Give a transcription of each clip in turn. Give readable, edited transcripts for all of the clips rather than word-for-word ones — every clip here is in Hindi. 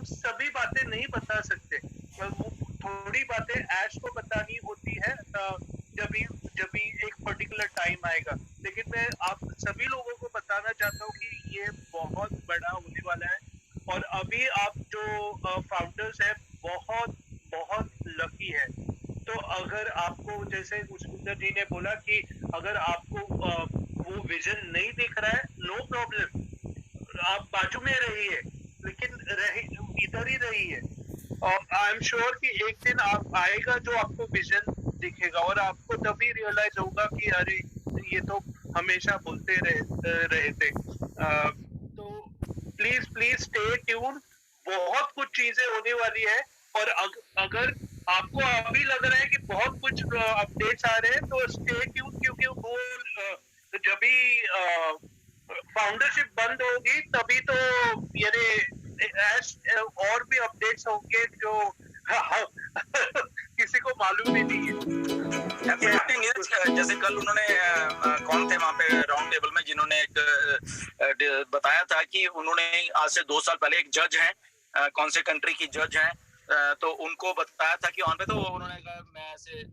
हम सभी बातें नहीं बता सकते, थोड़ी बातें ऐश को बतानी होती है जब भी एक पर्टिकुलर टाइम आएगा। लेकिन मैं आप सभी लोगों को बताना चाहता हूँ कि ये बहुत बड़ा होने वाला है, और अभी आप जो फाउंडर्स हैं बहुत बहुत लकी है। तो अगर आपको, जैसे मुस्कुंदर जी ने बोला कि अगर आपको वो विजन नहीं दिख रहा है, नो प्रॉब्लम, आप बाजू में रहिए, लेकिन इधर ही रहिए, और आई एम श्योर कि एक दिन आप आएगा जो आपको विजन दिखेगा, और आपको तभी रियलाइज होगा कि अरे ये तो हमेशा बोलते रहे थे। तो प्लीज प्लीज स्टे ट्यून, बहुत कुछ चीजें होने वाली है। और अगर आपको अभी लग रहा है कि बहुत कुछ अपडेट्स आ रहे हैं, तो स्टे ट्यून, क्योंकि वो जब भी फाउंडरशिप बंद होगी तभी तो यानी और भी अपडेट्स होंगे जो किसी को मालूम भी नहीं है। जैसे कल उन्होंने कौन थे वहाँ पे राउंड टेबल में जिन्होंने एक बताया था कि उन्होंने आज से 2 साल पहले एक जज हैं, कौन से कंट्री की जज हैं, तो उनको बताया था कि वहाँ पे, तो उन्होंने कहा मैं ऐसे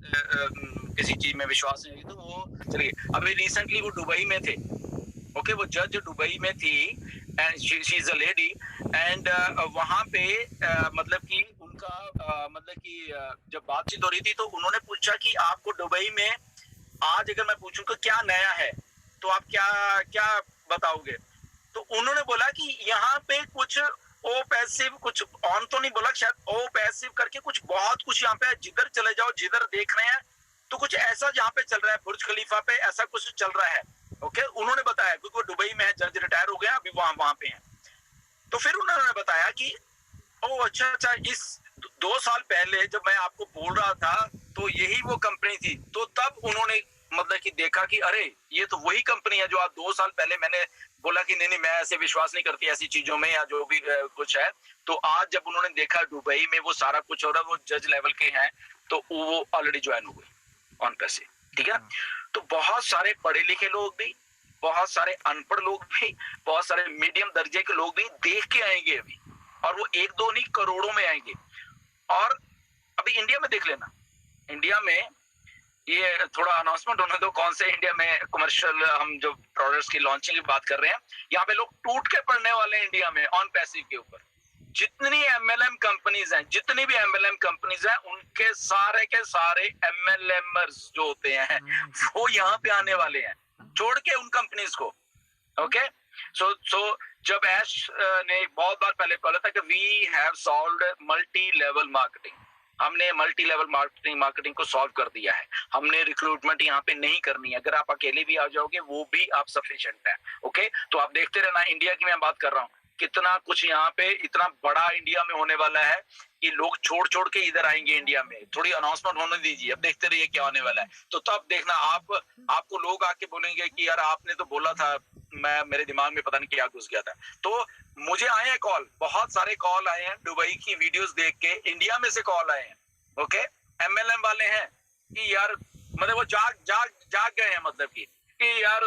किसी चीज में विश्वास नहीं, तो वो चलिए अभी रिसेंटली वो दुबई में थे। ओके, वो जज दुबई में थी and she is a lady and वहां पे मतलब कि उनका मतलब कि जब बातचीत हो रही थी तो उन्होंने पूछा कि आपको दुबई में आज अगर मैं पूछूं तो क्या नया है, तो आप क्या क्या बताओगे? तो उन्होंने बोला कि यहाँ पे कुछ ओ पैसिव, कुछ ऑन तो नहीं बोला, शायद ओ पैसिव करके कुछ बहुत कुछ यहाँ पे, जिधर चले जाओ जिधर देख रहे हैं तो कुछ ऐसा जहाँ पे चल रहा है, बुर्ज खलीफा पे ऐसा कुछ चल रहा है। ओके, उन्होंने बताया क्योंकि वो दुबई में है, जज रिटायर हो गया, अभी वहां पे हैं। तो फिर उन्होंने बताया कि ओ अच्छा, इस 2 साल पहले जब मैं आपको बोल रहा था तो यही वो कंपनी थी। तो तब उन्होंने मतलब कि देखा कि अरे ये तो वही कंपनी है जो आज 2 साल पहले मैंने बोला कि नहीं मैं ऐसे विश्वास नहीं करती ऐसी चीजों में या जो भी कुछ है। तो आज जब उन्होंने देखा दुबई में वो सारा कुछ हो रहा है, वो जज लेवल के हैं, तो वो ऑलरेडी ज्वाइन हो गए ऑन पैसे। ठीक है, तो बहुत सारे पढ़े लिखे लोग भी, बहुत सारे अनपढ़ लोग भी, बहुत सारे मीडियम दर्जे के लोग भी देख के आएंगे अभी, और वो 1-2 नहीं करोड़ों में आएंगे। और अभी इंडिया में देख लेना, इंडिया में ये थोड़ा अनाउंसमेंट होने दो, कौन से इंडिया में कमर्शियल हम जो प्रोडक्ट्स की लॉन्चिंग की बात कर रहे हैं, यहाँ पे लोग टूट के पड़ने वाले हैं इंडिया में ऑन पैसिव के ऊपर। जितनी एमएलएम कंपनीज हैं, जितनी भी एमएलएम कंपनीज हैं, उनके सारे के सारे एमएलएमर्स जो होते हैं वो यहाँ पे आने वाले हैं, छोड़ के उन कंपनीज को। ओके, सो जब ऐश ने बहुत बार पहले बोला था कि we have solved multi level marketing, हमने मल्टी लेवल मार्केटिंग को सॉल्व कर दिया है, हमने रिक्रूटमेंट यहाँ पे नहीं करनी है, अगर आप अकेले भी आ जाओगे वो भी आप सफिशिएंट है। ओके, तो आप देखते रहना, इंडिया की मैं बात कर रहा हूँ, कितना कुछ यहाँ पे इतना बड़ा इंडिया में होने वाला है कि लोग छोड़ छोड़ के इधर आएंगे इंडिया में। थोड़ी अनाउंसमेंट होने दीजिए, अब देखते रहिए क्या होने वाला है। तो तब देखना आपको लोग आके बोलेंगे कि यार आपने तो बोला था, मेरे दिमाग में पता नहीं क्या घुस गया था। तो मुझे आए हैं कॉल, बहुत सारे कॉल आए हैं दुबई की वीडियोस देख के, इंडिया में से कॉल आए हैं। ओके, एमएलएम वाले हैं कि यार मतलब वो जाग गए हैं, मतलब कि यार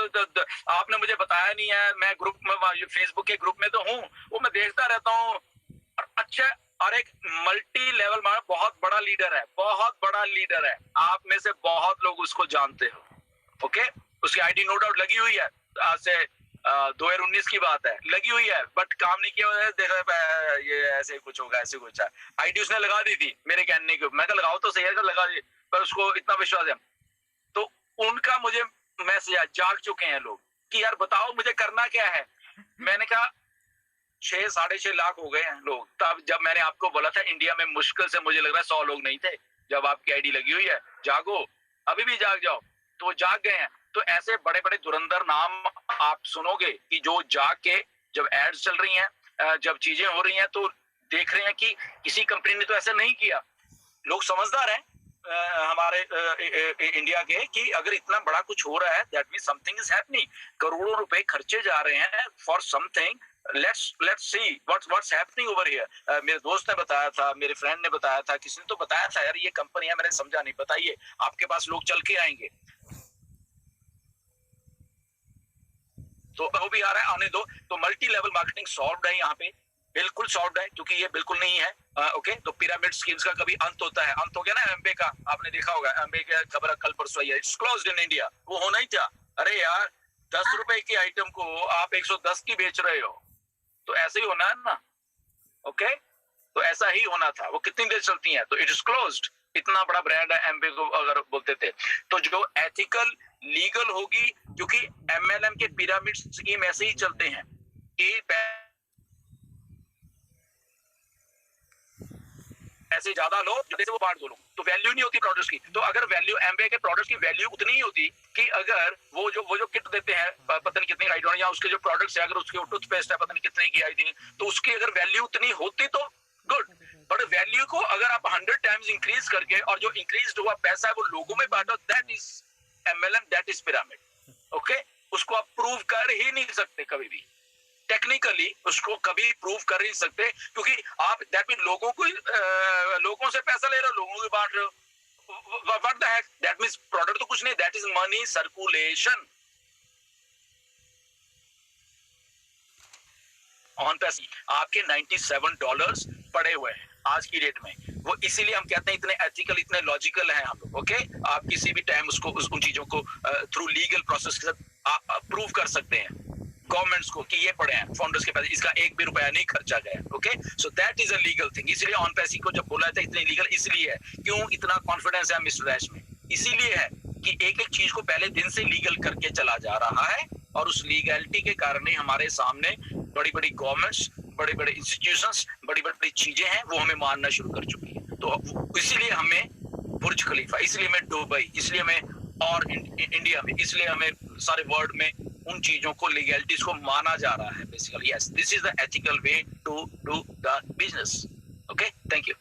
आपने मुझे बताया नहीं है, मैं ग्रुप में, फेसबुक के ग्रुप में तो हूँ, वो मैं देखता रहता हूँ। अच्छा, और एक मल्टी लेवल बहुत बड़ा लीडर है, बहुत बड़ा लीडर है, आप में से बहुत लोग उसको जानते हो। ओके, उसकी आईडी नो डाउट लगी हुई है, आज से 2019 की बात है, लगी हुई है, बट काम नहीं किया, देखा ये ऐसे कुछ होगा, ऐसे कुछ है। आईडी उसने लगा दी थी मेरे कहने के, मैं लगाओ तो सही है, लगा दी, पर उसको इतना विश्वास है। तो उनका मुझे मैसेज आया, जाग चुके हैं लोग कि यार बताओ मुझे करना क्या है। मैंने कहा 6-6.5 लाख हो गए हैं लोग। तब जब मैंने आपको बोला था इंडिया में मुश्किल से मुझे लग रहा है 100 लोग नहीं थे, जब आपकी आईडी लगी हुई है, जागो, अभी भी जाग जाओ, तो वो जाग गए हैं। तो ऐसे बड़े बड़े धुरंधर नाम आप सुनोगे कि जो जाग के, जब एड्स चल रही हैं, जब चीजें हो रही हैं, तो देख रहे हैं कि किसी कंपनी ने तो ऐसा नहीं किया। लोग समझदार हैं हमारे इंडिया के, कि अगर इतना बड़ा कुछ हो रहा है that means something is happening, करोड़ों रुपए खर्चे जा रहे हैं for something, let's see what's happening over here. मेरे दोस्त ने बताया था, मेरे फ्रेंड ने बताया था, किसी ने तो बताया था यार ये कंपनी है, मैंने समझा नहीं, बताइए, आपके पास लोग चल के आएंगे। तो वो भी आ रहा है, आने दो। तो मल्टी लेवल मार्केटिंग सॉल्व है यहाँ पे, बिल्कुल सॉल्व है, क्योंकि ये बिल्कुल नहीं है। ओके, तो पिरामिड स्कीम्स का कभी अंत होता है? अंत हो गया ना एमबे का, आपने देखा होगा एमबे का खबर कल परसों आई है, इट्स क्लोज्ड इन इंडिया। वो होना ही था। अरे यार, 10 रुपए की आइटम को आप 110 की बेच रहे हो, तो ऐसे ही होना है ना। ओके, तो ऐसा ही होना था। वो कितनी देर चलती है, तो इट इज क्लोज्ड। इतना बड़ा ब्रांड है एमबे को अगर बोलते थे, तो जो एथिकल लीगल होगी, क्योंकि एमएलएम के पिरामिड स्कीम ऐसे ही चलते हैं कि पैसे ज्यादा लो, जैसे वो बांट दो, तो वैल्यू नहीं होती प्रोडक्ट्स की। तो अगर वैल्यू एमबे के प्रोडक्ट्स की वैल्यू उतनी ही होती कि अगर वो जो किट देते हैं पता नहीं कितनी आई, या उसके जो प्रोडक्ट्स है, अगर उसके टूथपेस्ट है पता नहीं कितने की आई थी, तो उसकी अगर वैल्यू उतनी होती तो गुड। बट वैल्यू को अगर आप 100 टाइम्स इंक्रीज करके, और जो इंक्रीज हुआ पैसा है वो लोगों में बांटो, that is MLM, that is pyramid. Okay, उसको आप प्रूव कर ही नहीं सकते कभी भी, टेक्निकली उसको कभी प्रूव कर नहीं सकते, क्योंकि आप दैट मीन लोगों से पैसा ले रहे हो, लोगों को बांट रहे हो। What the heck, that means product तो कुछ नहीं, that is money circulation on पैसे। आपके $97 पड़े हुए हैं आज की डेट में, वो इसीलिए हम कहते हैं इतने एथिकल, इतने लॉजिकल हैं हम लोग। ओके, आप किसी भी टाइम उसको उन चीजों को थ्रू लीगल प्रोसेस के साथ प्रूव कर सकते हैं गवर्नमेंट्स को कि ये पड़े हैं फाउंडर्स के पास, इसका एक भी रुपया नहीं खर्चा गया। Okay, so that is a legal thing. इसलिए ऑन पैसी को जब बोला था इतनी लीगल, इसलिए है। क्यों इतना कॉन्फिडेंस है मिस्टर रैश में? इसीलिए है कि एक एक चीज को पहले दिन से लीगल करके चला जा रहा है, और उस लीगैलिटी के कारण ही हमारे सामने बड़ी बड़ी गवर्नमेंट्स, बड़े बड़े इंस्टीट्यूशंस, बड़ी बड़ी चीजें हैं वो हमें मानना शुरू कर चुकी है। तो इसीलिए हमें बुर्ज खलीफा, इसलिए हमें दुबई, इसलिए हमें और इंडिया में, इसलिए हमें सारे वर्ल्ड में उन चीजों को, लीगैलिटीज को माना जा रहा है basically. Yes, this is the ethical way to do the business. Okay, thank you.